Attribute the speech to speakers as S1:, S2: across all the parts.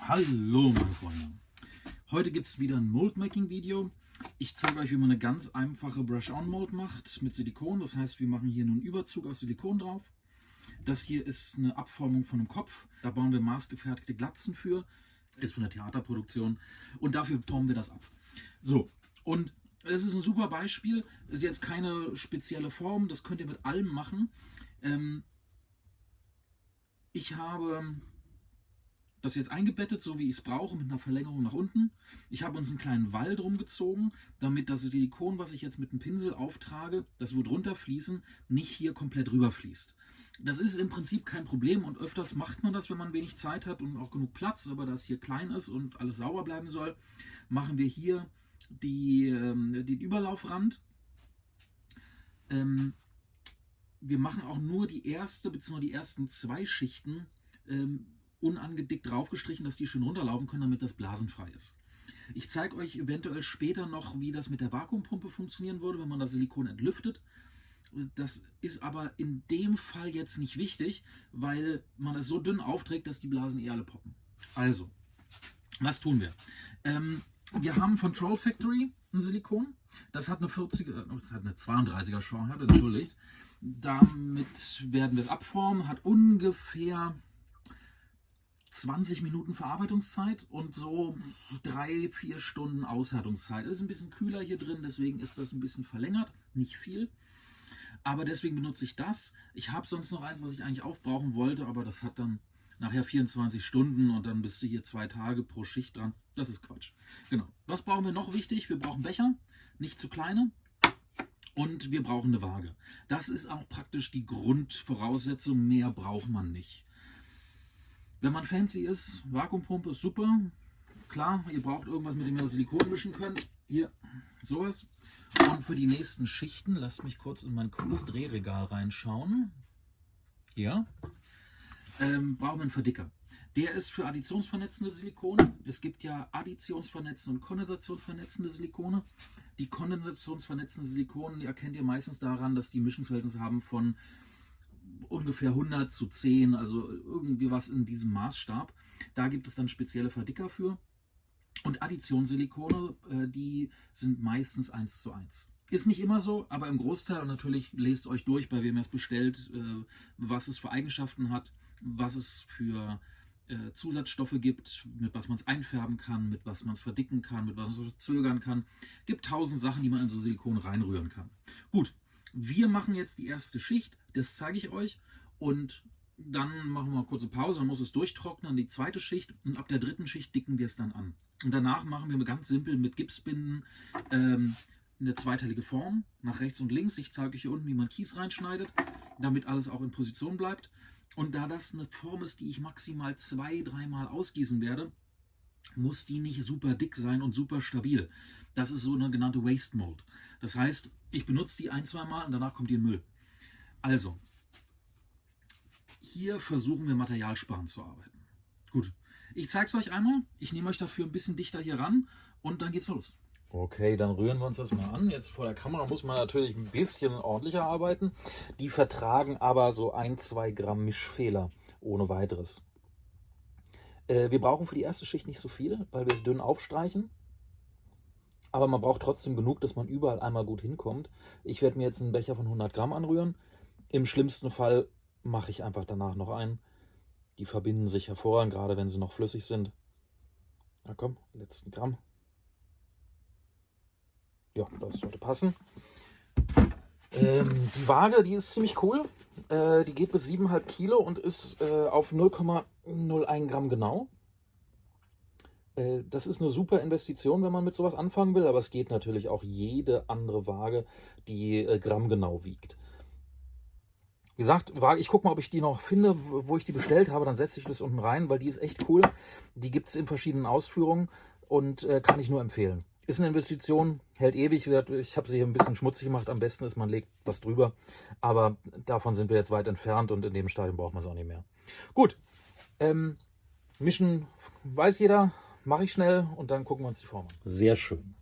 S1: Hallo meine Freunde, heute gibt es wieder ein Mold-Making-Video. Ich zeige euch, wie man eine ganz einfache Brush-On-Mold macht mit Silikon. Das heißt, wir machen hier nur einen Überzug aus Silikon drauf. Das hier ist eine Abformung von einem Kopf. Da bauen wir maßgefertigte Glatzen für. Ist von der Theaterproduktion. Und dafür formen wir das ab. So, und das ist ein super Beispiel. Das ist jetzt keine spezielle Form. Das könnt ihr mit allem machen. Ich habe das jetzt eingebettet, so wie ich es brauche, mit einer Verlängerung nach unten. Ich habe uns einen kleinen Wall drum gezogen, damit das Silikon, was ich jetzt mit dem Pinsel auftrage, das wird runterfließen, nicht hier komplett rüberfließt. Das ist im Prinzip kein Problem und öfters macht man das, wenn man wenig Zeit hat und auch genug Platz, aber da es hier klein ist und alles sauber bleiben soll, machen wir hier den Überlaufrand. Wir machen auch nur die erste bzw. die ersten zwei Schichten unangedickt draufgestrichen, dass die schön runterlaufen können, damit das blasenfrei ist. Ich zeige euch eventuell später noch, wie das mit der Vakuumpumpe funktionieren würde, wenn man das Silikon entlüftet. Das ist aber in dem Fall jetzt nicht wichtig, weil man es so dünn aufträgt, dass die Blasen eher alle poppen. Also, was tun wir? Wir haben von Troll Factory ein Silikon. Das hat eine 32er Schornheit, entschuldigt. Damit werden wir es abformen, hat ungefähr 20 Minuten Verarbeitungszeit und so 3-4 Stunden Aushärtungszeit. Es ist ein bisschen kühler hier drin, deswegen ist das ein bisschen verlängert, nicht viel. Aber deswegen benutze ich das. Ich habe sonst noch eins, was ich eigentlich aufbrauchen wollte, aber das hat dann nachher 24 Stunden und dann bist du hier 2 Tage pro Schicht dran. Das ist Quatsch. Genau. Was brauchen wir noch wichtig? Wir brauchen Becher, nicht zu kleine. Und wir brauchen eine Waage. Das ist auch praktisch die Grundvoraussetzung. Mehr braucht man nicht. Wenn man fancy ist, Vakuumpumpe ist super. Klar, ihr braucht irgendwas, mit dem ihr das Silikon mischen könnt. Hier, sowas. Und für die nächsten Schichten, lasst mich kurz in mein cooles Drehregal reinschauen. Hier. Brauchen wir einen Verdicker. Der ist für additionsvernetzende Silikone. Es gibt ja additionsvernetzende und kondensationsvernetzende Silikone. Die kondensationsvernetzenden Silikone, die erkennt ihr meistens daran, dass die Mischungsverhältnisse haben von ungefähr 100:10, also irgendwie was in diesem Maßstab. Da gibt es dann spezielle Verdicker für. Und Additionssilikone, die sind meistens 1:1. Ist nicht immer so, aber im Großteil. Und natürlich lest euch durch, bei wem ihr es bestellt, was es für Eigenschaften hat, was es für Zusatzstoffe gibt, mit was man es einfärben kann, mit was man es verdicken kann, mit was man es zögern kann. Gibt 1000 Sachen, die man in so Silikon reinrühren kann. Gut, wir machen jetzt die erste Schicht, das zeige ich euch und dann machen wir eine kurze Pause, dann muss es durchtrocknen, die zweite Schicht und ab der dritten Schicht dicken wir es dann an. Und danach machen wir ganz simpel mit Gipsbinden eine zweiteilige Form, nach rechts und links. Ich zeige euch hier unten, wie man Kies reinschneidet, damit alles auch in Position bleibt. Und da das eine Form ist, die ich maximal 2-3 Mal ausgießen werde, muss die nicht super dick sein und super stabil. Das ist so eine genannte Waste Mold. Das heißt, ich benutze die 1-2 Mal und danach kommt die in den Müll. Also, hier versuchen wir materialsparend zu arbeiten. Gut, ich zeige es euch einmal. Ich nehme euch dafür ein bisschen dichter hier ran und dann geht's los. Okay, dann rühren wir uns das mal an. Jetzt vor der Kamera muss man natürlich ein bisschen ordentlicher arbeiten. Die vertragen aber so 1-2 Gramm Mischfehler ohne weiteres. Wir brauchen für die erste Schicht nicht so viel, weil wir es dünn aufstreichen. Aber man braucht trotzdem genug, dass man überall einmal gut hinkommt. Ich werde mir jetzt einen Becher von 100 Gramm anrühren. Im schlimmsten Fall mache ich einfach danach noch einen. Die verbinden sich hervorragend, gerade wenn sie noch flüssig sind. Na komm, letzten Gramm. Ja, das sollte passen. Die Waage, die ist ziemlich cool. Die geht bis 7,5 Kilo und ist auf 0,01 Gramm genau. Das ist eine super Investition, wenn man mit sowas anfangen will, aber es geht natürlich auch jede andere Waage, die grammgenau wiegt. Wie gesagt, ich gucke mal, ob ich die noch finde, wo ich die bestellt habe, dann setze ich das unten rein, weil die ist echt cool. Die gibt es in verschiedenen Ausführungen und kann ich nur empfehlen. Ist eine Investition, hält ewig. Ich habe sie hier ein bisschen schmutzig gemacht. Am besten ist, man legt was drüber. Aber davon sind wir jetzt weit entfernt und in dem Stadium braucht man es auch nicht mehr. Gut, mischen weiß jeder. Mache ich schnell und dann gucken wir uns die Form an. Sehr schön.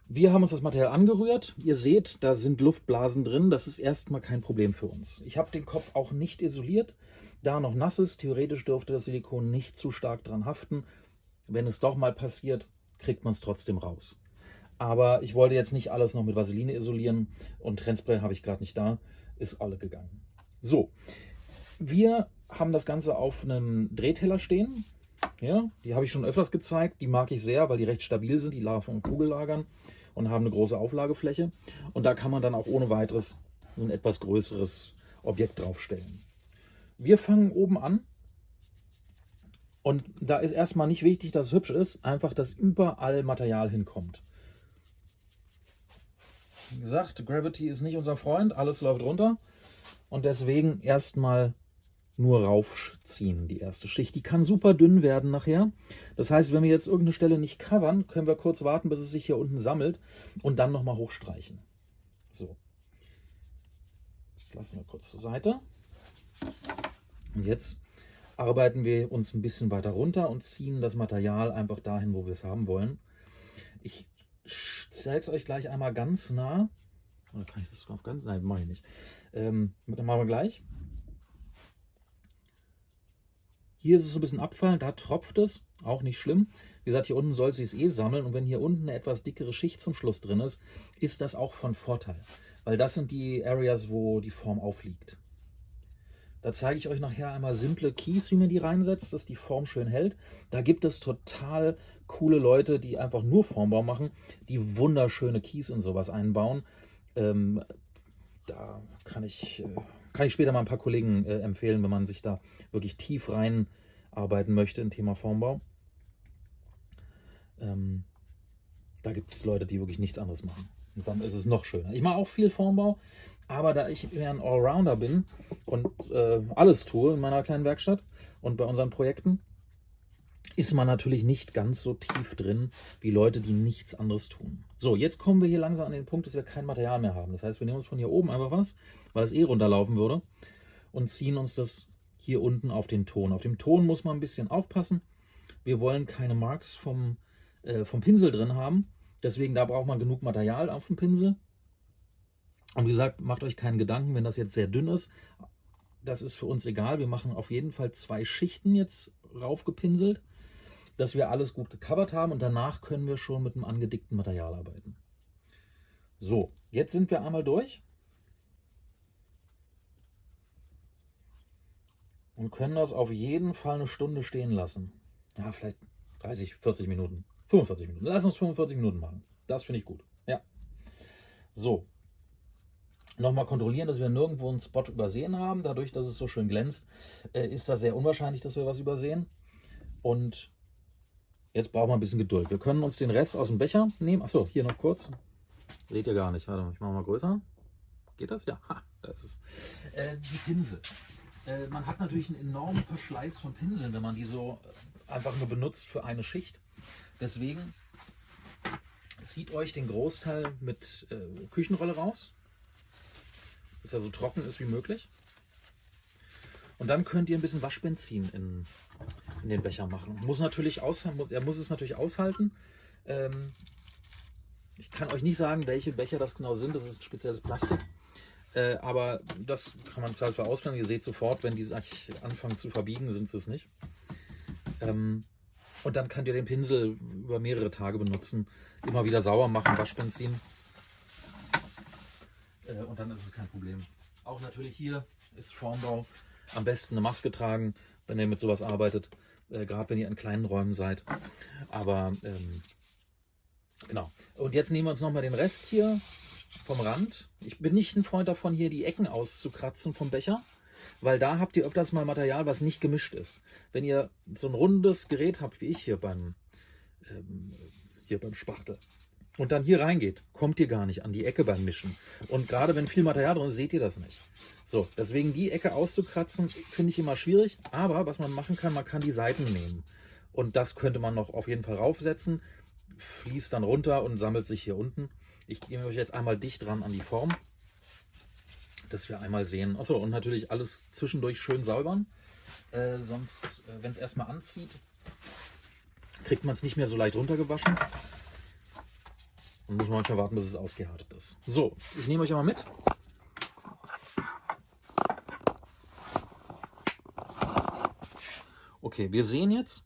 S1: Wir haben uns das Material angerührt. Ihr seht, da sind Luftblasen drin. Das ist erstmal kein Problem für uns. Ich habe den Kopf auch nicht isoliert, da noch nass ist. Theoretisch dürfte das Silikon nicht zu stark dran haften. Wenn es doch mal passiert, kriegt man es trotzdem raus. Aber ich wollte jetzt nicht alles noch mit Vaseline isolieren und Trennspray habe ich gerade nicht da. Ist alle gegangen. So, wir haben das Ganze auf einem Drehteller stehen. Ja, die habe ich schon öfters gezeigt. Die mag ich sehr, weil die recht stabil sind. Die laufen auf Kugellagern und haben eine große Auflagefläche. Und da kann man dann auch ohne weiteres ein etwas größeres Objekt draufstellen. Wir fangen oben an. Und da ist erstmal nicht wichtig, dass es hübsch ist. Einfach, dass überall Material hinkommt. Wie gesagt, Gravity ist nicht unser Freund. Alles läuft runter. Und deswegen erstmal nur raufziehen, die erste Schicht. Die kann super dünn werden nachher. Das heißt, wenn wir jetzt irgendeine Stelle nicht covern, können wir kurz warten, bis es sich hier unten sammelt und dann nochmal hochstreichen. So. Das lassen wir kurz zur Seite. Und jetzt arbeiten wir uns ein bisschen weiter runter und ziehen das Material einfach dahin, wo wir es haben wollen. Ich zeige es euch gleich einmal ganz nah. Oder kann ich das drauf ganz? Nein, mache ich nicht. Dann machen wir gleich. Hier ist es so ein bisschen abfallend, da tropft es, auch nicht schlimm. Wie gesagt, hier unten soll sie es eh sammeln und wenn hier unten eine etwas dickere Schicht zum Schluss drin ist, ist das auch von Vorteil. Weil das sind die Areas, wo die Form aufliegt. Da zeige ich euch nachher einmal simple Keys, wie man die reinsetzt, dass die Form schön hält. Da gibt es total coole Leute, die einfach nur Formbau machen, die wunderschöne Keys in sowas einbauen. Da kann ich später mal ein paar Kollegen empfehlen, wenn man sich da wirklich tief rein arbeiten möchte im Thema Formbau. Da gibt es Leute, die wirklich nichts anderes machen. Und dann ist es noch schöner. Ich mache auch viel Formbau, aber da ich mehr ein Allrounder bin und alles tue in meiner kleinen Werkstatt und bei unseren Projekten, ist man natürlich nicht ganz so tief drin wie Leute, die nichts anderes tun. So, jetzt kommen wir hier langsam an den Punkt, dass wir kein Material mehr haben. Das heißt, wir nehmen uns von hier oben einfach was, weil es eh runterlaufen würde, und ziehen uns das hier unten auf den Ton. Auf dem Ton muss man ein bisschen aufpassen. Wir wollen keine Marks vom Pinsel drin haben. Deswegen, da braucht man genug Material auf dem Pinsel. Und wie gesagt, macht euch keinen Gedanken, wenn das jetzt sehr dünn ist. Das ist für uns egal. Wir machen auf jeden Fall 2 Schichten jetzt raufgepinselt, dass wir alles gut gecovert haben und danach können wir schon mit einem angedickten Material arbeiten. So, jetzt sind wir einmal durch und können das auf jeden Fall eine Stunde stehen lassen. Ja, vielleicht 30, 40 Minuten, 45 Minuten. Lass uns 45 Minuten machen. Das finde ich gut. Ja. So. Nochmal kontrollieren, dass wir nirgendwo einen Spot übersehen haben. Dadurch, dass es so schön glänzt, ist das sehr unwahrscheinlich, dass wir was übersehen. Und jetzt brauchen wir ein bisschen Geduld. Wir können uns den Rest aus dem Becher nehmen. Achso, hier noch kurz. Seht ihr gar nicht. Warte mal, ich mache mal größer. Geht das? Ja, ha, da ist es. Die Pinsel. Man hat natürlich einen enormen Verschleiß von Pinseln, wenn man die so einfach nur benutzt für eine Schicht. Deswegen zieht euch den Großteil mit Küchenrolle raus, dass er so trocken ist wie möglich. Und dann könnt ihr ein bisschen Waschbenzin in den Becher machen. Er muss es natürlich aushalten. Ich kann euch nicht sagen, welche Becher das genau sind. Das ist ein spezielles Plastik. Aber das kann man total auswählen. Ihr seht sofort, wenn die sich anfangen zu verbiegen, sind sie es nicht. Und dann könnt ihr den Pinsel über mehrere Tage benutzen. Immer wieder sauber machen, Waschbenzin. Und dann ist es kein Problem. Auch natürlich hier ist Formbau am besten eine Maske tragen, wenn ihr mit sowas arbeitet. Gerade wenn ihr in kleinen Räumen seid. Aber genau. Und jetzt nehmen wir uns nochmal den Rest hier vom Rand. Ich bin nicht ein Freund davon, hier die Ecken auszukratzen vom Becher, weil da habt ihr öfters mal Material, was nicht gemischt ist. Wenn ihr so ein rundes Gerät habt, wie ich hier beim Spachtel, und dann hier reingeht, kommt ihr gar nicht an die Ecke beim Mischen. Und gerade wenn viel Material drin ist, seht ihr das nicht. So, deswegen die Ecke auszukratzen, finde ich immer schwierig. Aber was man machen kann, man kann die Seiten nehmen. Und das könnte man noch auf jeden Fall raufsetzen. Fließt dann runter und sammelt sich hier unten. Ich gehe euch jetzt einmal dicht dran an die Form, dass wir einmal sehen. Achso, und natürlich alles zwischendurch schön säubern. Sonst, wenn es erstmal anzieht, kriegt man es nicht mehr so leicht runtergewaschen. Dann muss man manchmal warten, bis es ausgehärtet ist. So, ich nehme euch mal mit. Okay, wir sehen jetzt,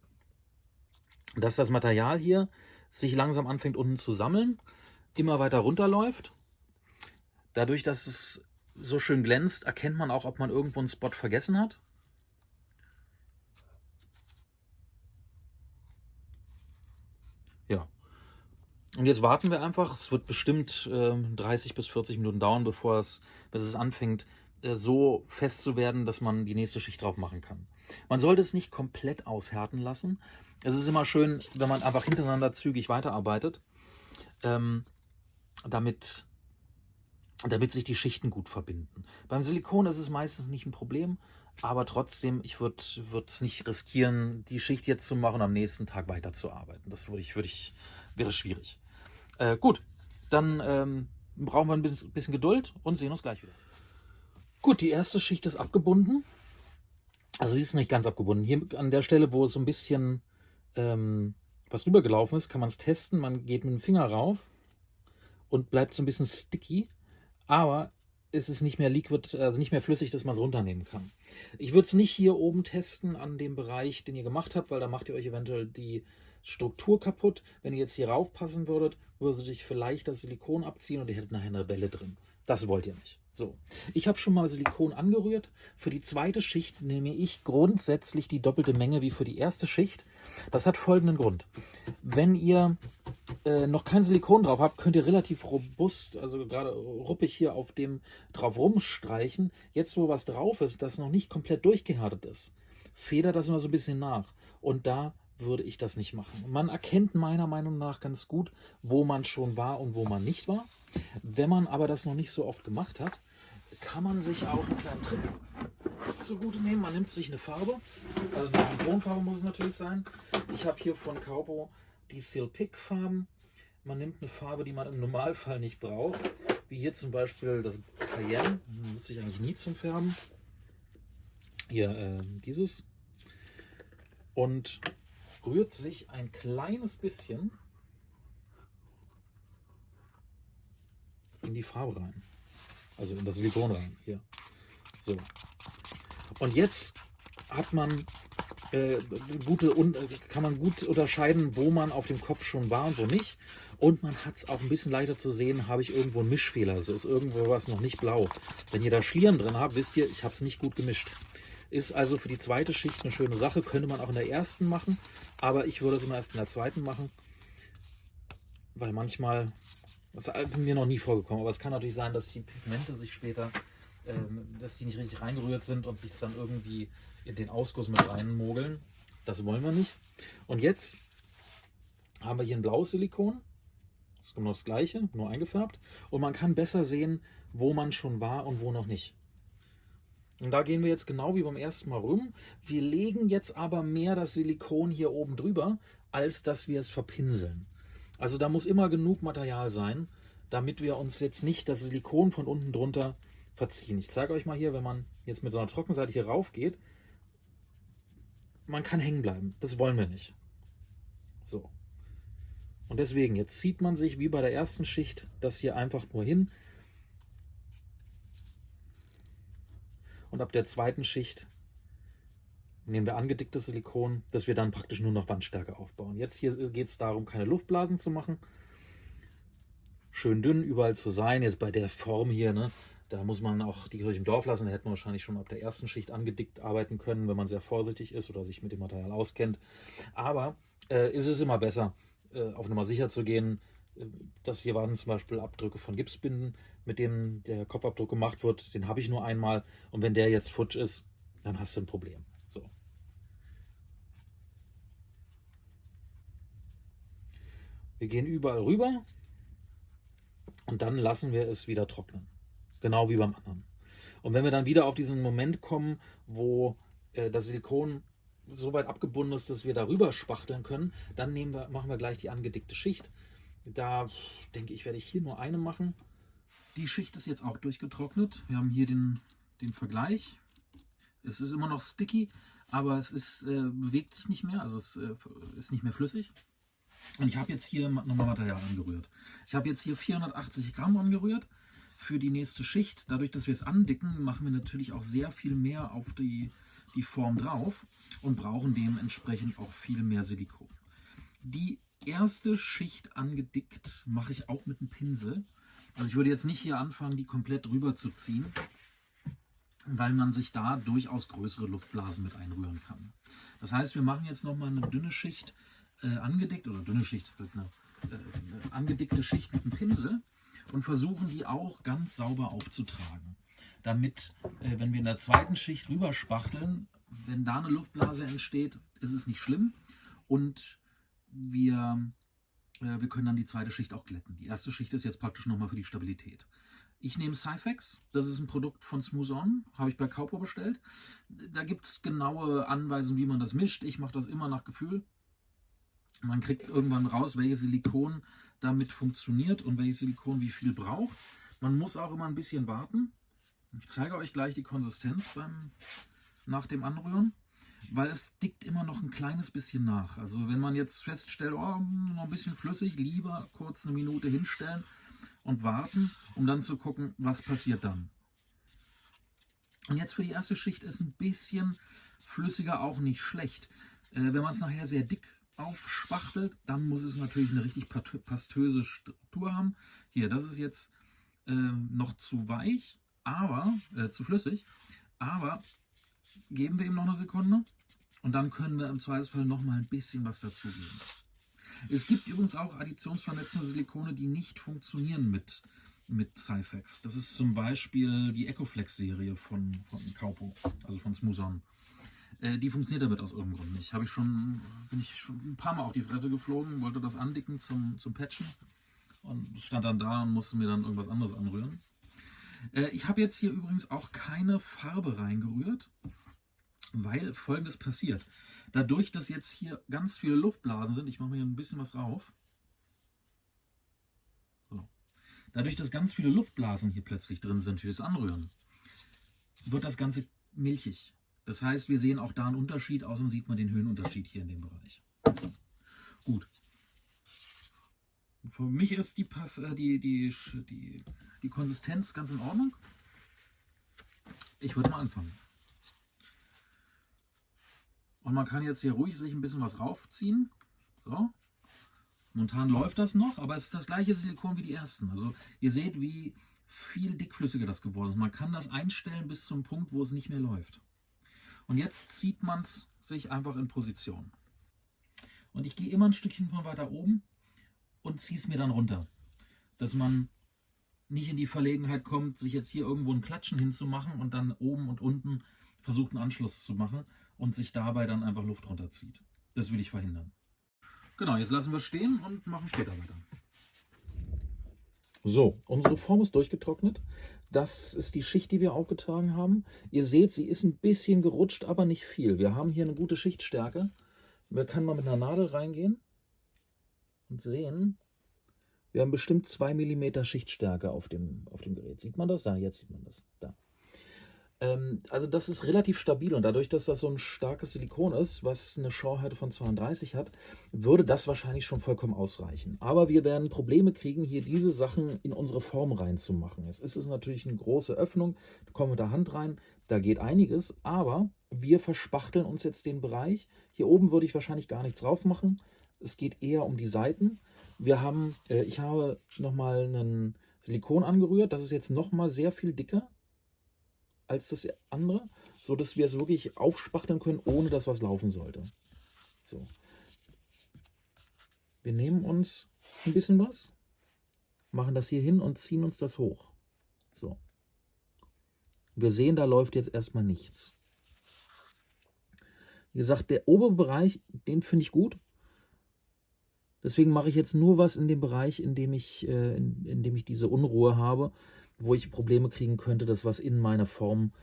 S1: dass das Material hier sich langsam anfängt unten zu sammeln, immer weiter runterläuft. Dadurch, dass es so schön glänzt, erkennt man auch, ob man irgendwo einen Spot vergessen hat. Ja. Und jetzt warten wir einfach. Es wird bestimmt 30 bis 40 Minuten dauern, bis es anfängt, so fest zu werden, dass man die nächste Schicht drauf machen kann. Man sollte es nicht komplett aushärten lassen. Es ist immer schön, wenn man einfach hintereinander zügig weiterarbeitet, damit sich die Schichten gut verbinden. Beim Silikon ist es meistens nicht ein Problem, aber trotzdem, ich würde es nicht riskieren, die Schicht jetzt zu machen und am nächsten Tag weiterzuarbeiten. Das wäre schwierig. Gut, dann brauchen wir ein bisschen Geduld und sehen uns gleich wieder. Gut, die erste Schicht ist abgebunden. Also sie ist nicht ganz abgebunden. Hier an der Stelle, wo es so ein bisschen was rübergelaufen ist, kann man es testen. Man geht mit dem Finger rauf und bleibt so ein bisschen sticky, aber es ist nicht mehr liquid, also nicht mehr flüssig, dass man es runternehmen kann. Ich würde es nicht hier oben testen an dem Bereich, den ihr gemacht habt, weil da macht ihr euch eventuell die Struktur kaputt. Wenn ihr jetzt hier raufpassen würdet, würde sich vielleicht das Silikon abziehen und ihr hättet nachher eine Welle drin. Das wollt ihr nicht. So, ich habe schon mal Silikon angerührt. Für die zweite Schicht nehme ich grundsätzlich die doppelte Menge wie für die erste Schicht. Das hat folgenden Grund. Wenn ihr noch kein Silikon drauf habt, könnt ihr relativ robust, also gerade ruppig hier auf dem drauf rumstreichen. Jetzt, wo was drauf ist, das noch nicht komplett durchgehärtet ist, federt das immer so ein bisschen nach. Und da würde ich das nicht machen. Man erkennt meiner Meinung nach ganz gut, wo man schon war und wo man nicht war. Wenn man aber das noch nicht so oft gemacht hat, kann man sich auch einen kleinen Trick zugute nehmen. Man nimmt sich eine Farbe, also eine Silikonfarbe muss es natürlich sein. Ich habe hier von Kaupo die Silpic Farben. Man nimmt eine Farbe, die man im Normalfall nicht braucht, wie hier zum Beispiel das Cayenne. Nutze ich eigentlich nie zum Färben. Hier dieses. Und rührt sich ein kleines bisschen in die Farbe rein. Also in das Silikon rein. Hier. So. Und jetzt hat man kann man gut unterscheiden, wo man auf dem Kopf schon war und wo nicht. Und man hat es auch ein bisschen leichter zu sehen, habe ich irgendwo einen Mischfehler. Also ist irgendwo was noch nicht blau. Wenn ihr da Schlieren drin habt, wisst ihr, ich habe es nicht gut gemischt. Ist also für die zweite Schicht eine schöne Sache. Könnte man auch in der ersten machen, aber ich würde es immer erst in der zweiten machen, weil manchmal, das ist mir noch nie vorgekommen, aber es kann natürlich sein, dass die Pigmente sich später, dass die nicht richtig reingerührt sind und sich dann irgendwie in den Ausguss mit reinmogeln. Das wollen wir nicht. Und jetzt haben wir hier ein blaues Silikon. Das ist genau das gleiche, nur eingefärbt. Und man kann besser sehen, wo man schon war und wo noch nicht. Und da gehen wir jetzt genau wie beim ersten Mal rum. Wir legen jetzt aber mehr das Silikon hier oben drüber, als dass wir es verpinseln. Also da muss immer genug Material sein, damit wir uns jetzt nicht das Silikon von unten drunter verziehen. Ich zeige euch mal hier, wenn man jetzt mit so einer Trockenseite hier rauf geht, man kann hängen bleiben. Das wollen wir nicht. So. Und deswegen, jetzt zieht man sich wie bei der ersten Schicht das hier einfach nur hin. Und ab der zweiten Schicht nehmen wir angedicktes Silikon, das wir dann praktisch nur noch Wandstärke aufbauen. Jetzt hier geht es darum, keine Luftblasen zu machen. Schön dünn überall zu sein. Jetzt bei der Form hier, ne, da muss man auch die Kirche im Dorf lassen. Da hätten wir wahrscheinlich schon ab der ersten Schicht angedickt arbeiten können, wenn man sehr vorsichtig ist oder sich mit dem Material auskennt. Aber ist es immer besser, auf Nummer sicher zu gehen. Das hier waren zum Beispiel Abdrücke von Gipsbinden, mit dem der Kopfabdruck gemacht wird. Den habe ich nur einmal. Und wenn der jetzt futsch ist, dann hast du ein Problem. So. Wir gehen überall rüber und dann lassen wir es wieder trocknen. Genau wie beim anderen. Und wenn wir dann wieder auf diesen Moment kommen, wo das Silikon so weit abgebunden ist, dass wir darüber spachteln können, dann machen wir gleich die angedickte Schicht. Da denke ich, werde ich hier nur eine machen. Die Schicht ist jetzt auch durchgetrocknet. Wir haben hier den Vergleich. Es ist immer noch sticky, aber es bewegt sich nicht mehr, also es ist nicht mehr flüssig. Und ich habe jetzt hier nochmal Material angerührt. Ich habe jetzt hier 480 Gramm angerührt für die nächste Schicht. Dadurch, dass wir es andicken, machen wir natürlich auch sehr viel mehr auf die Form drauf und brauchen dementsprechend auch viel mehr Silikon. Die erste Schicht angedickt mache ich auch mit einem Pinsel. Also ich würde jetzt nicht hier anfangen, die komplett rüber zu ziehen, weil man sich da durchaus größere Luftblasen mit einrühren kann. Das heißt, wir machen jetzt nochmal eine dünne Schicht angedickt, oder dünne Schicht, eine angedickte Schicht mit einem Pinsel und versuchen die auch ganz sauber aufzutragen. Damit, wenn wir in der zweiten Schicht rüber spachteln, wenn da eine Luftblase entsteht, ist es nicht schlimm und wir können dann die zweite Schicht auch glätten. Die erste Schicht ist jetzt praktisch nochmal für die Stabilität. Ich nehme Cyfex, das ist ein Produkt von Smooth On, habe ich bei Kaupo bestellt. Da gibt es genaue Anweisungen, wie man das mischt. Ich mache das immer nach Gefühl. Man kriegt irgendwann raus, welches Silikon damit funktioniert und welches Silikon wie viel braucht. Man muss auch immer ein bisschen warten. Ich zeige euch gleich die Konsistenz nach dem Anrühren, weil es dickt immer noch ein kleines bisschen nach. Also wenn man jetzt feststellt, oh, noch ein bisschen flüssig, lieber kurz eine Minute hinstellen und warten, um dann zu gucken, was passiert dann. Und jetzt für die erste Schicht ist ein bisschen flüssiger auch nicht schlecht. Wenn man es nachher sehr dick aufspachtelt, dann muss es natürlich eine richtig pastöse Struktur haben. Hier, das ist jetzt noch zu weich, aber zu flüssig, aber geben wir ihm noch eine Sekunde und dann können wir im Zweifelsfall noch mal ein bisschen was dazugeben. Es gibt übrigens auch additionsvernetzende Silikone, die nicht funktionieren mit Cyfex. Das ist zum Beispiel die Ecoflex-Serie von Kaupo, also von Smooth On. Die funktioniert damit aus irgendeinem Grund nicht. Bin ich schon ein paar Mal auf die Fresse geflogen, wollte das andicken zum Patchen und stand dann da und musste mir dann irgendwas anderes anrühren. Ich habe jetzt hier übrigens auch keine Farbe reingerührt, weil Folgendes passiert. Dadurch, dass jetzt hier ganz viele Luftblasen sind, ich mache mir hier ein bisschen was rauf. So. Dadurch, dass ganz viele Luftblasen hier plötzlich drin sind für das Anrühren, wird das Ganze milchig. Das heißt, wir sehen auch da einen Unterschied, außerdem sieht man den Höhenunterschied hier in dem Bereich. Gut. Für mich ist die Konsistenz ganz in Ordnung. Ich würde mal anfangen. Und man kann jetzt hier ruhig sich ein bisschen was raufziehen. So. Momentan läuft das noch, aber es ist das gleiche Silikon wie die ersten. Also ihr seht, wie viel dickflüssiger das geworden ist. Man kann das einstellen bis zum Punkt, wo es nicht mehr läuft. Und jetzt zieht man es sich einfach in Position. Und ich gehe immer ein Stückchen von weiter oben und ziehe es mir dann runter. Dass man nicht in die Verlegenheit kommt, sich jetzt hier irgendwo ein Klatschen hinzumachen und dann oben und unten versucht einen Anschluss zu machen und sich dabei dann einfach Luft runterzieht. Das will ich verhindern. Genau, jetzt lassen wir es stehen und machen später weiter. So, unsere Form ist durchgetrocknet. Das ist die Schicht, die wir aufgetragen haben. Ihr seht, sie ist ein bisschen gerutscht, aber nicht viel. Wir haben hier eine gute Schichtstärke. Wir können mal mit einer Nadel reingehen und sehen, wir haben bestimmt 2 mm Schichtstärke auf dem Gerät. Sieht man das? Da, jetzt sieht man das. Da. Also das ist relativ stabil und dadurch, dass das so ein starkes Silikon ist, was eine Schorhärte von 32 hat, würde das wahrscheinlich schon vollkommen ausreichen. Aber wir werden Probleme kriegen, hier diese Sachen in unsere Form reinzumachen. Es ist natürlich eine große Öffnung, da kommen wir mit der Hand rein, da geht einiges, aber wir verspachteln uns jetzt den Bereich. Hier oben würde ich wahrscheinlich gar nichts drauf machen. Es geht eher um die Seiten. Ich habe nochmal ein Silikon angerührt, das ist jetzt nochmal sehr viel dicker als das andere, so dass wir es wirklich aufspachteln können, ohne dass was laufen sollte. So. Wir nehmen uns ein bisschen was, machen das hier hin und ziehen uns das hoch. So. Wir sehen, da läuft jetzt erstmal nichts. Wie gesagt, der obere Bereich, den finde ich gut. Deswegen mache ich jetzt nur was in dem Bereich, in dem ich diese Unruhe habe, wo ich Probleme kriegen könnte, dass was in meiner Form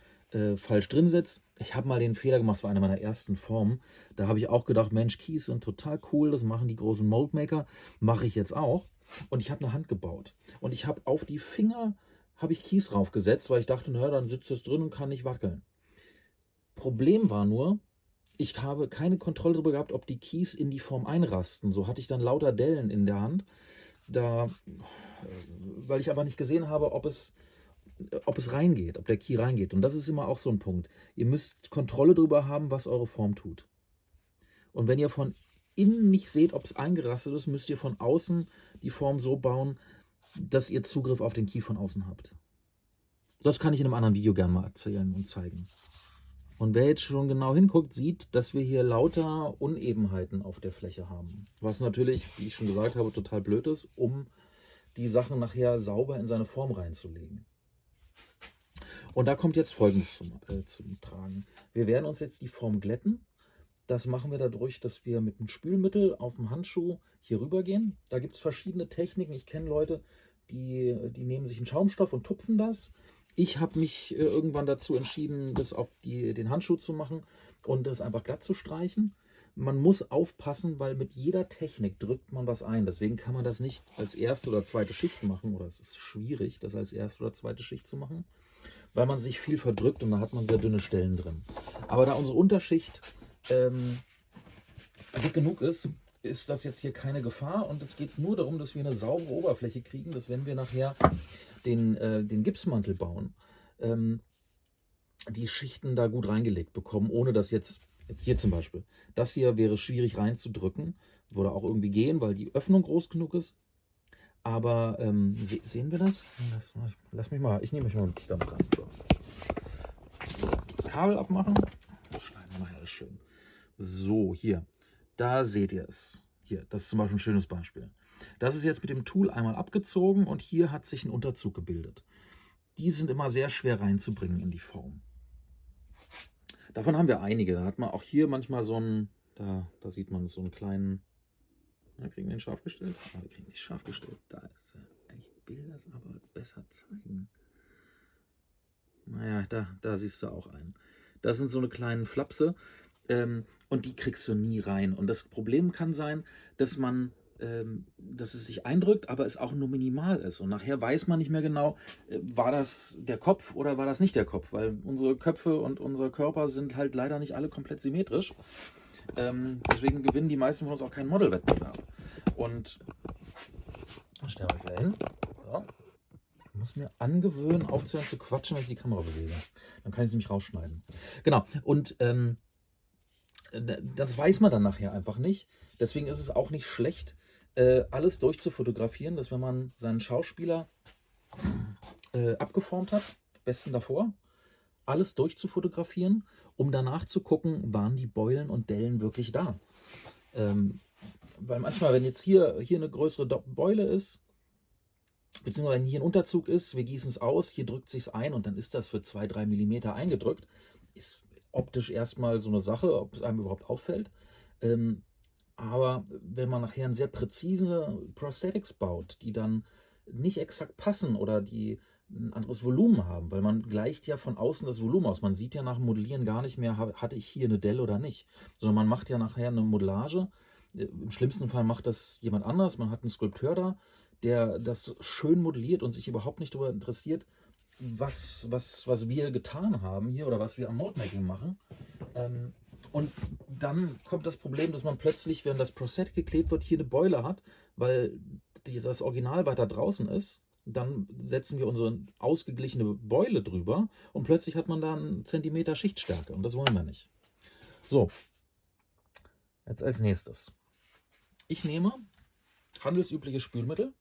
S1: falsch drin sitzt. Ich habe mal den Fehler gemacht, das war eine meiner ersten Formen. Da habe ich auch gedacht, Mensch, Kies sind total cool, das machen die großen Moldmaker. Mache ich jetzt auch. Und ich habe eine Hand gebaut. Und ich habe auf die Finger Kies raufgesetzt, weil ich dachte, naja, dann sitzt es drin und kann nicht wackeln. Problem war nur, ich habe keine Kontrolle darüber gehabt, ob die Keys in die Form einrasten. So hatte ich dann lauter Dellen in der Hand, weil ich aber nicht gesehen habe, ob es reingeht, ob der Key reingeht. Und das ist immer auch so ein Punkt. Ihr müsst Kontrolle darüber haben, was eure Form tut. Und wenn ihr von innen nicht seht, ob es eingerastet ist, müsst ihr von außen die Form so bauen, dass ihr Zugriff auf den Key von außen habt. Das kann ich in einem anderen Video gerne mal erzählen und zeigen. Und wer jetzt schon genau hinguckt, sieht, dass wir hier lauter Unebenheiten auf der Fläche haben. Was natürlich, wie ich schon gesagt habe, total blöd ist, um die Sachen nachher sauber in seine Form reinzulegen. Und da kommt jetzt Folgendes zum Tragen. Wir werden uns jetzt die Form glätten. Das machen wir dadurch, dass wir mit einem Spülmittel auf dem Handschuh hier rüber gehen. Da gibt es verschiedene Techniken. Ich kenne Leute, die nehmen sich einen Schaumstoff und tupfen das. Ich habe mich irgendwann dazu entschieden, das auf den Handschuh zu machen und das einfach glatt zu streichen. Man muss aufpassen, weil mit jeder Technik drückt man was ein. Deswegen kann man das nicht als erste oder zweite Schicht machen. Oder es ist schwierig, das als erste oder zweite Schicht zu machen, weil man sich viel verdrückt und da hat man sehr dünne Stellen drin. Aber da unsere Unterschicht dick genug ist das jetzt hier keine Gefahr. Und jetzt geht es nur darum, dass wir eine saubere Oberfläche kriegen, dass wenn wir nachher den Gipsmantel bauen, die Schichten da gut reingelegt bekommen, ohne dass jetzt hier zum Beispiel, das hier wäre schwierig reinzudrücken, würde auch irgendwie gehen, weil die Öffnung groß genug ist. Aber sehen wir das? Lass mich mal, ich nehme mich mal mit damit ran. So. Das Kabel abmachen, das schneiden wir nachher alles schön. So, hier, da seht ihr es. Hier, das ist zum Beispiel ein schönes Beispiel. Das ist jetzt mit dem Tool einmal abgezogen und hier hat sich ein Unterzug gebildet. Die sind immer sehr schwer reinzubringen in die Form. Davon haben wir einige. Da hat man auch hier manchmal so einen, da sieht man so einen kleinen, wir kriegen den scharf gestellt. Aber wir kriegen nicht scharf gestellt. Da ist er. Ich will das aber besser zeigen. Naja, da siehst du auch einen. Das sind so eine kleinen Flapse. Und die kriegst du nie rein. Und das Problem kann sein, dass dass es sich eindrückt, aber es auch nur minimal ist. Und nachher weiß man nicht mehr genau, war das der Kopf oder war das nicht der Kopf? Weil unsere Köpfe und unsere Körper sind halt leider nicht alle komplett symmetrisch. Deswegen gewinnen die meisten von uns auch keinen Modelwettbewerb. Und stellen wir wieder hin. So. Ich muss mir angewöhnen, aufzuhören zu quatschen, wenn ich die Kamera bewege. Dann kann ich sie nämlich rausschneiden. Genau. Und das weiß man dann nachher einfach nicht. Deswegen ist es auch nicht schlecht, alles durchzufotografieren, dass wenn man seinen Schauspieler abgeformt hat, am besten davor, alles durchzufotografieren, um danach zu gucken, waren die Beulen und Dellen wirklich da. Weil manchmal, wenn jetzt hier eine größere Beule ist, beziehungsweise wenn hier ein Unterzug ist, wir gießen es aus, hier drückt es sich ein und dann ist das für 2-3 mm eingedrückt, ist optisch erstmal so eine Sache, ob es einem überhaupt auffällt. Aber wenn man nachher sehr präzise Prosthetics baut, die dann nicht exakt passen oder die ein anderes Volumen haben, weil man gleicht ja von außen das Volumen aus. Man sieht ja nach dem Modellieren gar nicht mehr, hatte ich hier eine Delle oder nicht, sondern man macht ja nachher eine Modellage. Im schlimmsten Fall macht das jemand anders. Man hat einen Skulpteur da, der das schön modelliert und sich überhaupt nicht darüber interessiert, was wir getan haben hier oder was wir am Modemaking machen. Und dann kommt das Problem, dass man plötzlich, wenn das Prosthetic geklebt wird, hier eine Beule hat, weil das Original weiter draußen ist. Dann setzen wir unsere ausgeglichene Beule drüber und plötzlich hat man da einen Zentimeter Schichtstärke und das wollen wir nicht. So, jetzt als nächstes. Ich nehme handelsübliches Spülmittel,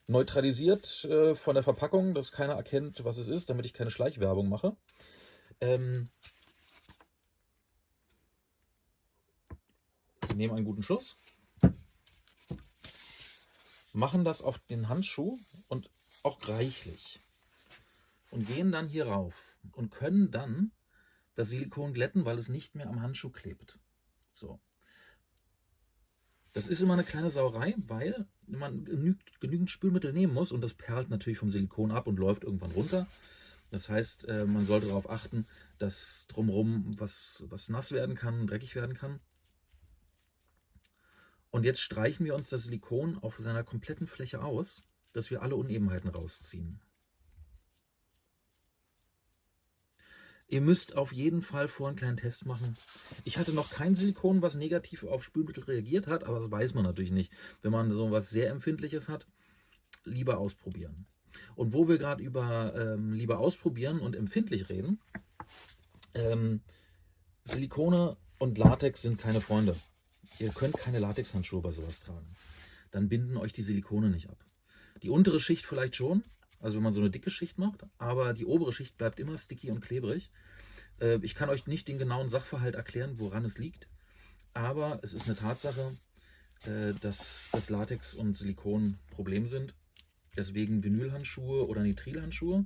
S1: neutralisiert von der Verpackung, dass keiner erkennt, was es ist, damit ich keine Schleichwerbung mache. Wir nehmen einen guten Schuss, machen das auf den Handschuh und auch reichlich und gehen dann hier rauf und können dann das Silikon glätten, weil es nicht mehr am Handschuh klebt. So. Das ist immer eine kleine Sauerei, weil man genügend Spülmittel nehmen muss und das perlt natürlich vom Silikon ab und läuft irgendwann runter. Das heißt, man sollte darauf achten, dass drumherum was nass werden kann, dreckig werden kann. Und jetzt streichen wir uns das Silikon auf seiner kompletten Fläche aus, dass wir alle Unebenheiten rausziehen. Ihr müsst auf jeden Fall vorher einen kleinen Test machen. Ich hatte noch kein Silikon, was negativ auf Spülmittel reagiert hat, aber das weiß man natürlich nicht. Wenn man so was sehr Empfindliches hat, lieber ausprobieren. Und wo wir gerade über lieber ausprobieren und empfindlich reden, Silikone und Latex sind keine Freunde. Ihr könnt keine Latexhandschuhe bei sowas tragen. Dann binden euch die Silikone nicht ab. Die untere Schicht vielleicht schon, also wenn man so eine dicke Schicht macht, aber die obere Schicht bleibt immer sticky und klebrig. Ich kann euch nicht den genauen Sachverhalt erklären, woran es liegt, aber es ist eine Tatsache, dass das Latex und Silikon ein Problem sind. Deswegen Vinylhandschuhe oder Nitrilhandschuhe,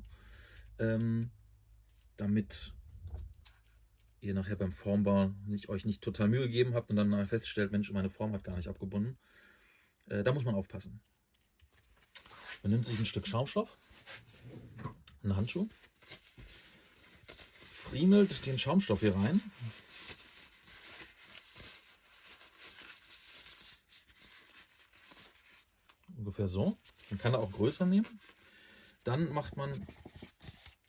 S1: damit ihr nachher beim Formbau euch nicht total Mühe gegeben habt und dann feststellt, Mensch, meine Form hat gar nicht abgebunden. Da muss man aufpassen. Man nimmt sich ein Stück Schaumstoff, einen Handschuh, friemelt den Schaumstoff hier rein. Ungefähr so. Man kann er auch größer nehmen. Dann macht man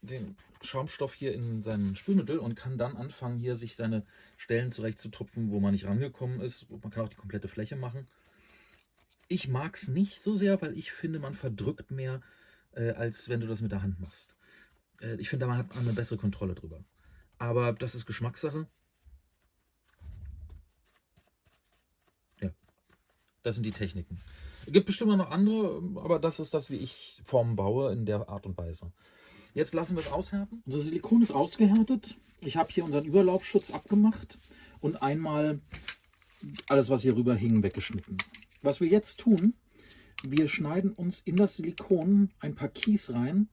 S1: den Schaumstoff hier in seinem Spülmittel und kann dann anfangen, hier sich seine Stellen zurechtzutupfen, wo man nicht rangekommen ist. Man kann auch die komplette Fläche machen. Ich mag es nicht so sehr, weil ich finde, man verdrückt mehr, als wenn du das mit der Hand machst. Ich finde, man hat eine bessere Kontrolle drüber. Aber das ist Geschmackssache. Ja, das sind die Techniken. Es gibt bestimmt noch andere, aber das ist das, wie ich Formen baue, in der Art und Weise. Jetzt lassen wir es aushärten. Unser Silikon ist ausgehärtet. Ich habe hier unseren Überlaufschutz abgemacht und einmal alles, was hier rüber hing, weggeschnitten. Was wir jetzt tun, wir schneiden uns in das Silikon ein paar Kies rein,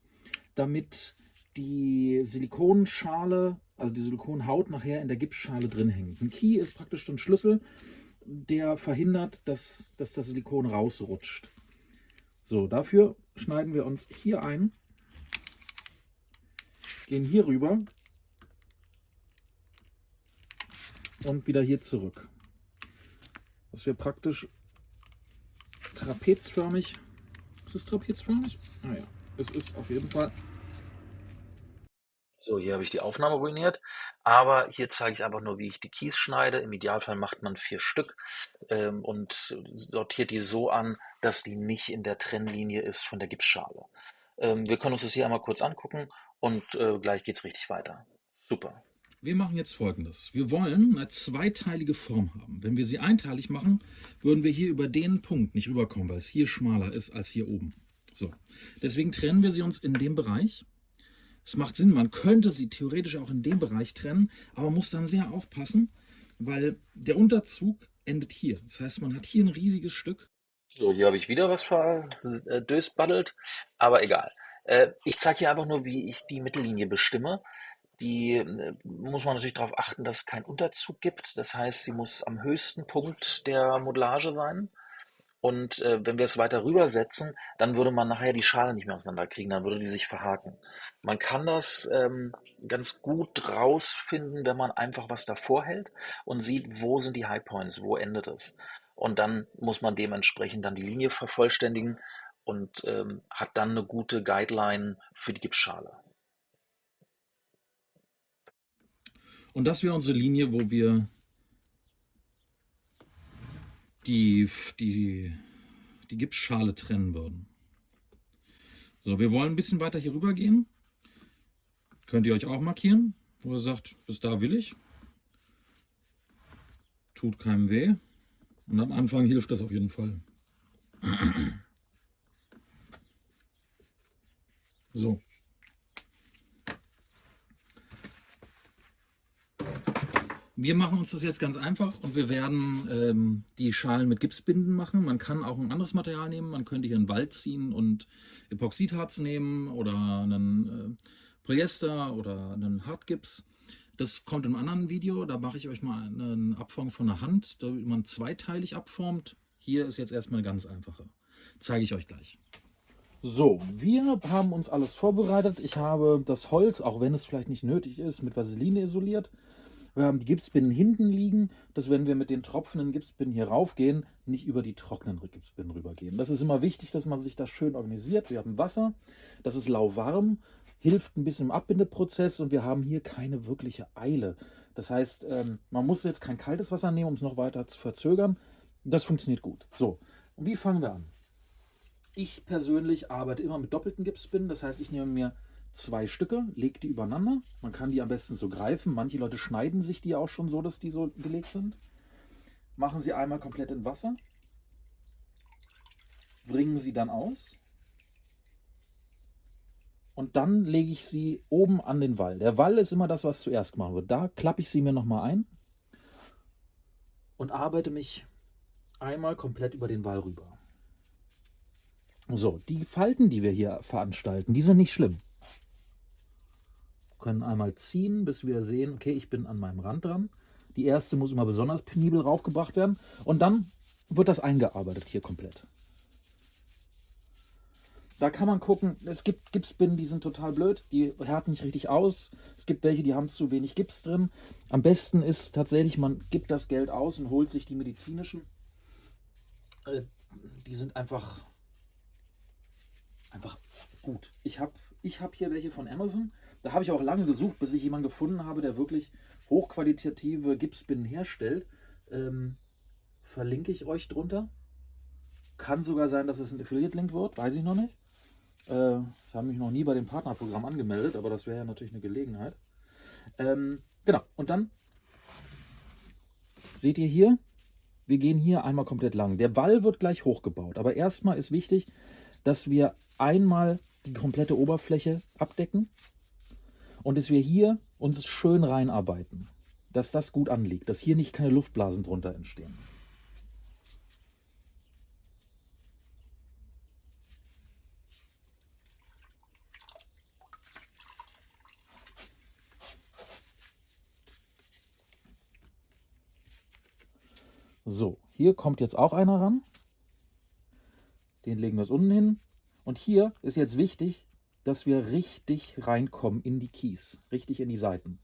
S1: damit die Silikonschale, also die Silikonhaut nachher in der Gipsschale drin hängt. Ein Key ist praktisch so ein Schlüssel, der verhindert, dass das Silikon rausrutscht. So, dafür schneiden wir uns hier ein, gehen hier rüber und wieder hier zurück. Dass wir praktisch trapezförmig, ist es trapezförmig? Ah ja, es ist auf jeden Fall. So, hier habe ich die Aufnahme ruiniert, aber hier zeige ich einfach nur, wie ich die Kies schneide. Im Idealfall macht man 4 Stück und sortiert die so an, dass die nicht in der Trennlinie ist von der Gipsschale. Wir können uns das hier einmal kurz angucken und gleich geht es richtig weiter. Super. Wir machen jetzt Folgendes. Wir wollen eine zweiteilige Form haben. Wenn wir sie einteilig machen, würden wir hier über den Punkt nicht rüberkommen, weil es hier schmaler ist als hier oben. So, deswegen trennen wir sie uns in dem Bereich. Es macht Sinn, man könnte sie theoretisch auch in dem Bereich trennen, aber man muss dann sehr aufpassen, weil der Unterzug endet hier. Das heißt, man hat hier ein riesiges Stück. So, hier habe ich wieder was verdösbaddelt, aber egal. Ich zeige hier einfach nur, wie ich die Mittellinie bestimme. Die muss man natürlich darauf achten, dass es keinen Unterzug gibt. Das heißt, sie muss am höchsten Punkt der Modellage sein. Und wenn wir es weiter rübersetzen, dann würde man nachher die Schale nicht mehr auseinanderkriegen, dann würde die sich verhaken. Man kann das ganz gut rausfinden, wenn man einfach was davor hält und sieht, wo sind die High Points, wo endet es. Und dann muss man dementsprechend dann die Linie vervollständigen und hat dann eine gute Guideline für die Gipsschale. Und das wäre unsere Linie, wo wir die Gipsschale trennen würden. So, wir wollen ein bisschen weiter hier rüber gehen. Könnt ihr euch auch markieren, wo ihr sagt, bis da will ich. Tut keinem weh. Und am Anfang hilft das auf jeden Fall. So. Wir machen uns das jetzt ganz einfach und wir werden die Schalen mit Gipsbinden machen. Man kann auch ein anderes Material nehmen. Man könnte hier einen Wald ziehen und Epoxidharz nehmen oder einen Polyester oder einen Hartgips. Das kommt in einem anderen Video. Da mache ich euch mal eine Abformung von der Hand, da man zweiteilig abformt. Hier ist jetzt erstmal eine ganz einfache. Zeige ich euch gleich. So, wir haben uns alles vorbereitet. Ich habe das Holz, auch wenn es vielleicht nicht nötig ist, mit Vaseline isoliert. Wir haben die Gipsbinden hinten liegen, dass wenn wir mit den tropfenden Gipsbinden hier raufgehen, nicht über die trockenen Gipsbinden rübergehen. Das ist immer wichtig, dass man sich das schön organisiert. Wir haben Wasser, das ist lauwarm. hilft ein bisschen im Abbindeprozess und wir haben hier keine wirkliche Eile. Das heißt, man muss jetzt kein kaltes Wasser nehmen, um es noch weiter zu verzögern. Das funktioniert gut. So, und wie fangen wir an? Ich persönlich arbeite immer mit doppelten Gipsbinden. Das heißt, ich nehme mir 2 Stücke, lege die übereinander. Man kann die am besten so greifen. Manche Leute schneiden sich die auch schon so, dass die so gelegt sind. Machen sie einmal komplett in Wasser. Bringen sie dann aus. Und dann lege ich sie oben an den Wall. Der Wall ist immer das, was zuerst gemacht wird. Da klappe ich sie mir nochmal ein und arbeite mich einmal komplett über den Wall rüber. So, die Falten, die wir hier veranstalten, die sind nicht schlimm. Wir können einmal ziehen, bis wir sehen, okay, ich bin an meinem Rand dran. Die erste muss immer besonders penibel raufgebracht werden. Und dann wird das eingearbeitet hier komplett. Da kann man gucken, es gibt Gipsbinden, die sind total blöd, die härten nicht richtig aus. Es gibt welche, die haben zu wenig Gips drin. Am besten ist tatsächlich, man gibt das Geld aus und holt sich die medizinischen. Die sind einfach gut. Ich hab hier welche von Amazon. Da habe ich auch lange gesucht, bis ich jemanden gefunden habe, der wirklich hochqualitative Gipsbinden herstellt. Verlinke ich euch drunter. Kann sogar sein, dass es ein Affiliate-Link wird, weiß ich noch nicht. Ich habe mich noch nie bei dem Partnerprogramm angemeldet, aber das wäre ja natürlich eine Gelegenheit. Genau, und dann seht ihr hier, wir gehen hier einmal komplett lang. Der Wall wird gleich hochgebaut, aber erstmal ist wichtig, dass wir einmal die komplette Oberfläche abdecken und dass wir hier uns schön reinarbeiten, dass das gut anliegt, dass hier nicht keine Luftblasen drunter entstehen. So, hier kommt jetzt auch einer ran. Den legen wir es unten hin. Und hier ist jetzt wichtig, dass wir richtig reinkommen in die Kies, richtig in die Seiten.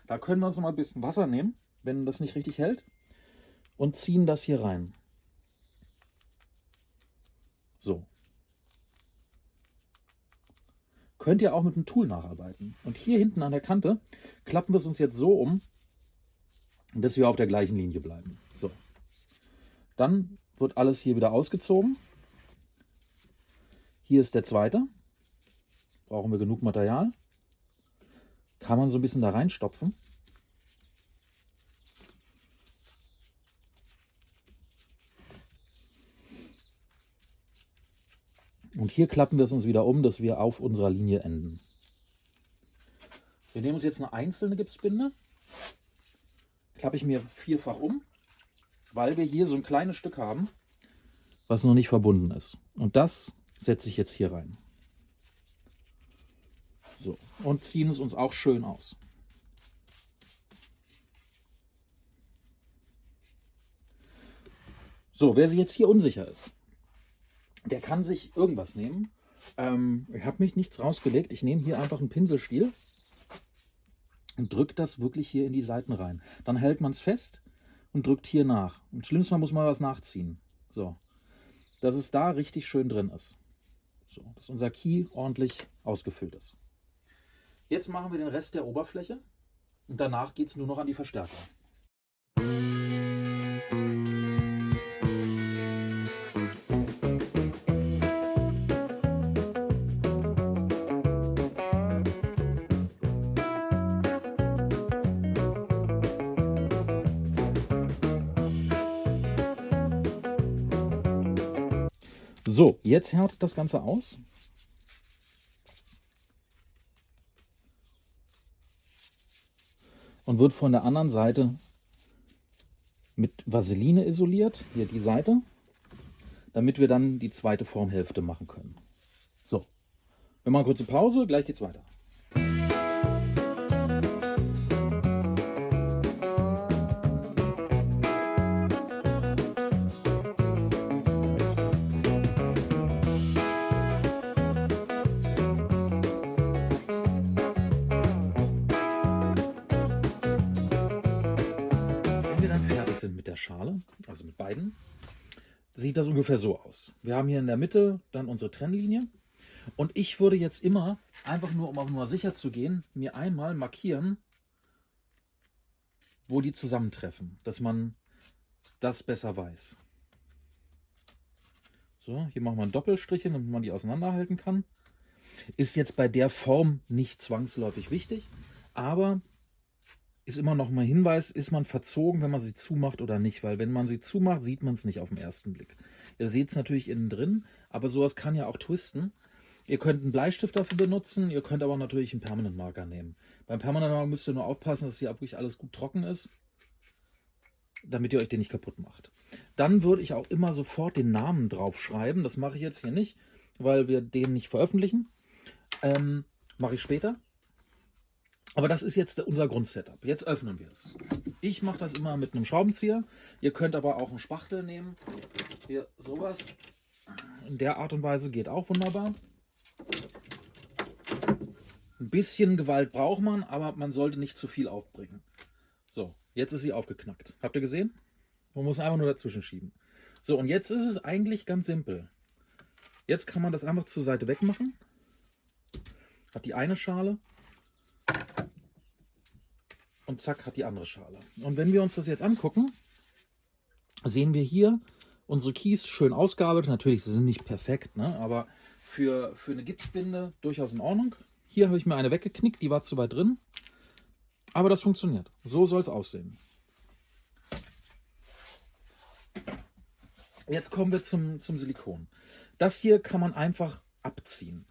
S1: Da können wir uns noch mal ein bisschen Wasser nehmen, wenn das nicht richtig hält, und ziehen das hier rein. So. Könnt ihr auch mit einem Tool nacharbeiten. Und hier hinten an der Kante klappen wir es uns jetzt so um, dass wir auf der gleichen Linie bleiben. So. Dann wird alles hier wieder ausgezogen. Hier ist der zweite. Brauchen wir genug Material. Kann man so ein bisschen da reinstopfen. Und hier klappen wir es uns wieder um, dass wir auf unserer Linie enden. Wir nehmen uns jetzt eine einzelne Gipsbinde. Klappe ich mir 4-fach um, weil wir hier so ein kleines Stück haben, was noch nicht verbunden ist. Und das setze ich jetzt hier rein. So, und ziehen es uns auch schön aus. So, wer sich jetzt hier unsicher ist, der kann sich irgendwas nehmen. Ich habe mich nichts rausgelegt. Ich nehme hier einfach einen Pinselstiel und drücke das wirklich hier in die Seiten rein. Dann hält man es fest und drückt hier nach. Und schlimmsten Mal muss man was nachziehen. So, dass es da richtig schön drin ist. So, dass unser Key ordentlich ausgefüllt ist. Jetzt machen wir den Rest der Oberfläche und danach geht es nur noch an die Verstärkung. So, jetzt härtet das Ganze aus. Und wird von der anderen Seite mit Vaseline isoliert, hier die Seite, damit wir dann die zweite Formhälfte machen können. So, wir machen eine kurze Pause, gleich geht's weiter. Mit der Schale, also mit beiden, sieht das ungefähr so aus. Wir haben hier in der Mitte dann unsere Trennlinie Und ich würde jetzt immer, einfach nur, um auf Nummer sicher zu gehen, mir einmal markieren, wo die zusammentreffen, dass man das besser weiß. So, hier machen wir einen Doppelstrich hin, damit man die auseinanderhalten kann. Ist jetzt bei der Form nicht zwangsläufig wichtig, aber ist immer noch mal ein Hinweis, ist man verzogen, wenn man sie zumacht oder nicht, weil wenn man sie zumacht, sieht man es nicht auf den ersten Blick. Ihr seht es natürlich innen drin, aber sowas kann ja auch twisten. Ihr könnt einen Bleistift dafür benutzen, ihr könnt aber natürlich einen Permanent Marker nehmen. Beim Permanent Marker müsst ihr nur aufpassen, dass hier wirklich alles gut trocken ist, damit ihr euch den nicht kaputt macht. Dann würde ich auch immer sofort den Namen drauf schreiben. Das mache ich jetzt hier nicht, weil wir den nicht veröffentlichen. Mache ich später. Aber das ist jetzt unser Grundsetup. Jetzt öffnen wir es. Ich mache das immer mit einem Schraubenzieher. Ihr könnt aber auch einen Spachtel nehmen. Hier sowas. In der Art und Weise geht auch wunderbar. Ein bisschen Gewalt braucht man, aber man sollte nicht zu viel aufbringen. So, jetzt ist sie aufgeknackt. Habt ihr gesehen? Man muss einfach nur dazwischen schieben. So, und jetzt ist es eigentlich ganz simpel. Jetzt kann man das einfach zur Seite wegmachen. Hat die eine Schale. Und zack, hat die andere Schale. Und wenn wir uns das jetzt angucken, sehen wir hier unsere Keys schön ausgearbeitet. Natürlich, sie sind nicht perfekt, ne? Aber für eine Gipsbinde durchaus in Ordnung. Hier habe ich mir eine weggeknickt, die war zu weit drin. Aber das funktioniert. So soll es aussehen. Jetzt kommen wir zum Silikon. Das hier kann man einfach abziehen.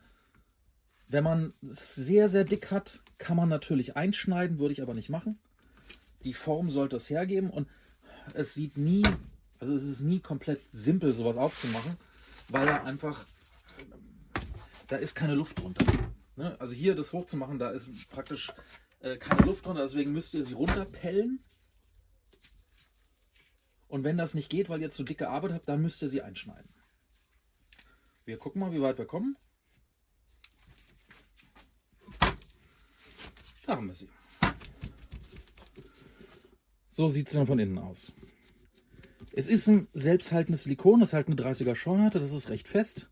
S1: Wenn man es sehr, sehr dick hat, kann man natürlich einschneiden, würde ich aber nicht machen. Die Form sollte es hergeben und es sieht nie, also es ist nie komplett simpel, sowas aufzumachen, weil da einfach, da ist keine Luft drunter. Ne? Also hier das hochzumachen, da ist praktisch keine Luft drunter, deswegen müsst ihr sie runterpellen. Und wenn das nicht geht, weil ihr zu dicke Arbeit habt, dann müsst ihr sie einschneiden. Wir gucken mal, wie weit wir kommen. Da haben wir sie. So sieht es dann von innen aus. Es ist ein selbsthaltendes Silikon, das halt eine 30er Schornhärte, das ist recht fest.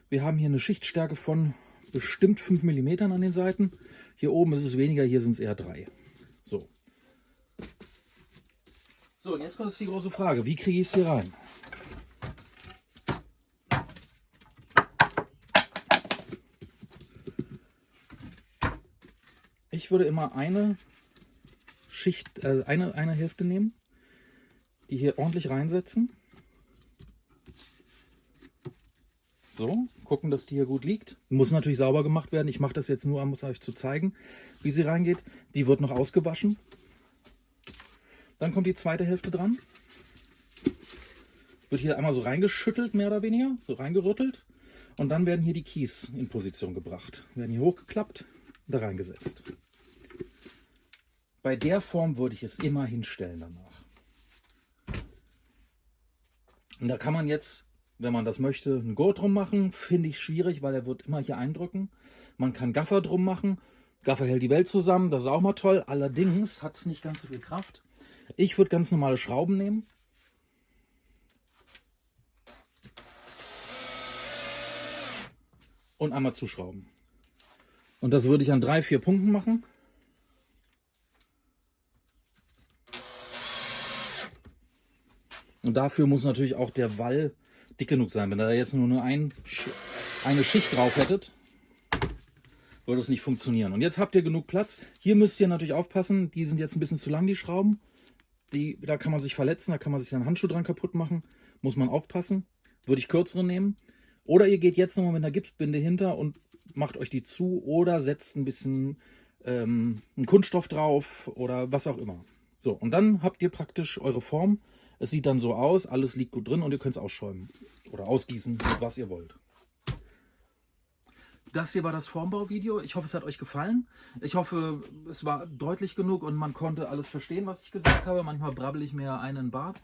S1: Wir haben hier eine Schichtstärke von bestimmt 5 mm an den Seiten. Hier oben ist es weniger, hier sind es eher 3. So. So, und jetzt kommt jetzt die große Frage, wie kriege ich es hier rein? Ich würde immer eine Schicht, eine Hälfte nehmen, die hier ordentlich reinsetzen. So, gucken, dass die hier gut liegt. Muss natürlich sauber gemacht werden. Ich mache das jetzt nur, um euch zu zeigen, wie sie reingeht. Die wird noch ausgewaschen. Dann kommt die zweite Hälfte dran. Wird hier einmal so reingeschüttelt, mehr oder weniger, so reingerüttelt. Und dann werden hier die Keys in Position gebracht. Werden hier hochgeklappt und da reingesetzt. Bei der Form würde ich es immer hinstellen danach. Und da kann man jetzt, wenn man das möchte, einen Gurt drum machen. Finde ich schwierig, weil er wird immer hier eindrücken. Man kann Gaffer drum machen. Gaffer hält die Welt zusammen, das ist auch mal toll. Allerdings hat es nicht ganz so viel Kraft. Ich würde ganz normale Schrauben nehmen. Und einmal zuschrauben. Und das würde ich an 3, 4 Punkten machen. Und dafür muss natürlich auch der Wall dick genug sein. Wenn ihr da jetzt nur eine Schicht drauf hättet, würde es nicht funktionieren. Und jetzt habt ihr genug Platz. Hier müsst ihr natürlich aufpassen, die sind jetzt ein bisschen zu lang, die Schrauben. Da kann man sich verletzen, da kann man sich einen Handschuh dran kaputt machen. Muss man aufpassen. Würde ich kürzere nehmen. Oder ihr geht jetzt nochmal mit einer Gipsbinde hinter und macht euch die zu oder setzt ein bisschen einen Kunststoff drauf oder was auch immer. So, und dann habt ihr praktisch eure Form. Es sieht dann so aus, alles liegt gut drin und ihr könnt es ausschäumen oder ausgießen, was ihr wollt. Das hier war das Formbauvideo. Ich hoffe, es hat euch gefallen. Ich hoffe, es war deutlich genug und man konnte alles verstehen, was ich gesagt habe. Manchmal brabbel ich mir einen Bart.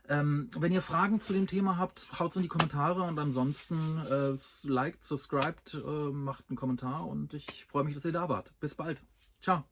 S1: Wenn ihr Fragen zu dem Thema habt, haut es in die Kommentare und ansonsten liked, subscribed, macht einen Kommentar und ich freue mich, dass ihr da wart. Bis bald. Ciao.